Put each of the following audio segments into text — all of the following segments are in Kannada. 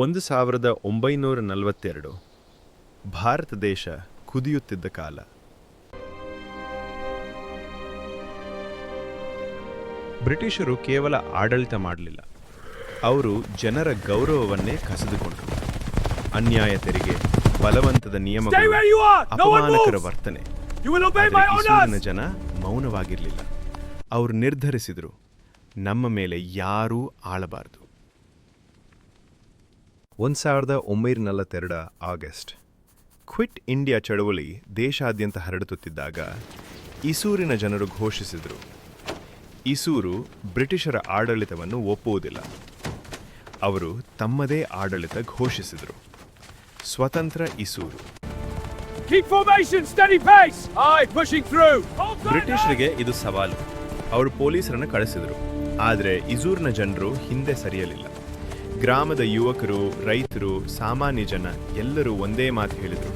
1942 ಭಾರತ ದೇಶ ಕುದಿಯುತ್ತಿದ್ದ ಕಾಲ. ಬ್ರಿಟಿಷರು ಕೇವಲ ಆಡಳಿತ ಮಾಡಲಿಲ್ಲ, ಅವರು ಜನರ ಗೌರವವನ್ನೇ ಕಸಿದುಕೊಂಡರು. ಅನ್ಯಾಯ ತೆರಿಗೆ, ಬಲವಂತದ ನಿಯಮಗಳು, ಅಪಮಾನಕರ ವರ್ತನೆ. ಇಸೂರಿನ ಜನ ಮೌನವಾಗಿರಲಿಲ್ಲ. ಅವರು ನಿರ್ಧರಿಸಿದರು, ನಮ್ಮ ಮೇಲೆ ಯಾರೂ ಆಳಬಾರದು. 1942 ಆಗಸ್ಟ್ ಕ್ವಿಟ್ ಇಂಡಿಯಾ ಚಳವಳಿ ದೇಶಾದ್ಯಂತ ಹರಡುತ್ತಿದ್ದಾಗ ಇಸೂರಿನ ಜನರು ಘೋಷಿಸಿದರು, ಇಸೂರು ಬ್ರಿಟಿಷರ ಆಡಳಿತವನ್ನು ಒಪ್ಪುವುದಿಲ್ಲ. ಅವರು ತಮ್ಮದೇ ಆಡಳಿತ ಘೋಷಿಸಿದರು, ಸ್ವತಂತ್ರ ಇಸೂರು. ಬ್ರಿಟಿಷರಿಗೆ ಇದು ಸವಾಲು. ಅವರು ಪೊಲೀಸರನ್ನು ಕಳಿಸಿದರು, ಆದರೆ ಇಸೂರಿನ ಜನರು ಹಿಂದೆ ಸರಿಯಲಿಲ್ಲ. ಗ್ರಾಮದ ಯುವಕರು, ರೈತರು, ಸಾಮಾನ್ಯ ಜನ ಎಲ್ಲರೂ ಒಂದೇ ಮಾತು ಹೇಳಿದರು,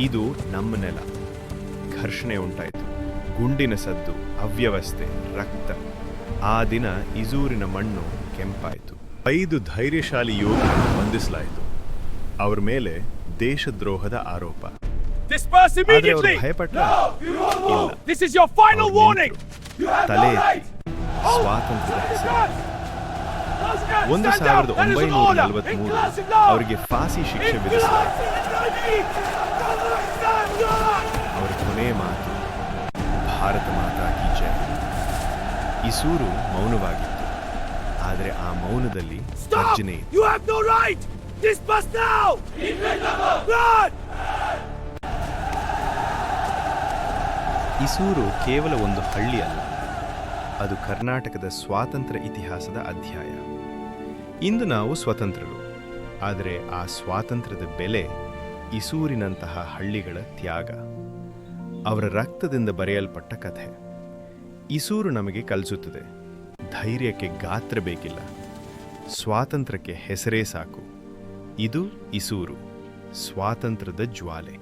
ಇದು ನಮ್ಮ ನೆಲ. ಘರ್ಷಣೆ ಉಂಟಾಯಿತು, ಗುಂಡಿನ ಸದ್ದು, ಅವ್ಯವಸ್ಥೆ, ರಕ್ತ. ಆ ದಿನ ಇಸೂರಿನ ಮಣ್ಣು ಕೆಂಪಾಯಿತು. 5 ಧೈರ್ಯಶಾಲಿ ಯುವಕರನ್ನು ಬಂಧಿಸಲಾಯಿತು. ಅವರ ಮೇಲೆ ದೇಶದ್ರೋಹದ ಆರೋಪ. ಆದರೆ ಅವರು ಭಯಪಟ್ಟರು. ತಲೆ ಎತ್ತಿ ಸ್ವಾತಂತ್ರ್ಯದ ಹೆಸರು. 1943 ಅವರಿಗೆ ಫಾಸಿ ಶಿಕ್ಷೆ ವಿಧಿಸಲಾಯಿತು. ಅವರ ಕೊನೆಯ ಮಾತು, ಭಾರತ ಮಾತಾ ಕಿ ಜೈ. ಇಸೂರು ಮೌನವಾಗಿತ್ತು, ಆದರೆ ಆ ಮೌನದಲ್ಲಿ ಗರ್ಜನೆ ಇತ್ತು. ಇಸೂರು ಕೇವಲ ಒಂದು ಹಳ್ಳಿ ಅಲ್ಲ, ಅದು ಕರ್ನಾಟಕದ ಸ್ವಾತಂತ್ರ್ಯ ಇತಿಹಾಸದ ಅಧ್ಯಾಯ. ಇಂದು ನಾವು ಸ್ವತಂತ್ರರು, ಆದರೆ ಆ ಸ್ವಾತಂತ್ರ್ಯದ ಬೆಲೆ ಇಸೂರಿನಂತಹ ಹಳ್ಳಿಗಳ ತ್ಯಾಗ, ಅವರ ರಕ್ತದಿಂದ ಬರೆಯಲ್ಪಟ್ಟ ಕಥೆ. ಇಸೂರು ನಮಗೆ ಕಲಿಸುತ್ತದೆ, ಧೈರ್ಯಕ್ಕೆ ಗಾತ್ರ ಬೇಕಿಲ್ಲ, ಸ್ವಾತಂತ್ರ್ಯಕ್ಕೆ ಹೆಸರೇ ಸಾಕು. ಇದು ಇಸೂರು, ಸ್ವಾತಂತ್ರ್ಯದ ಜ್ವಾಲೆ.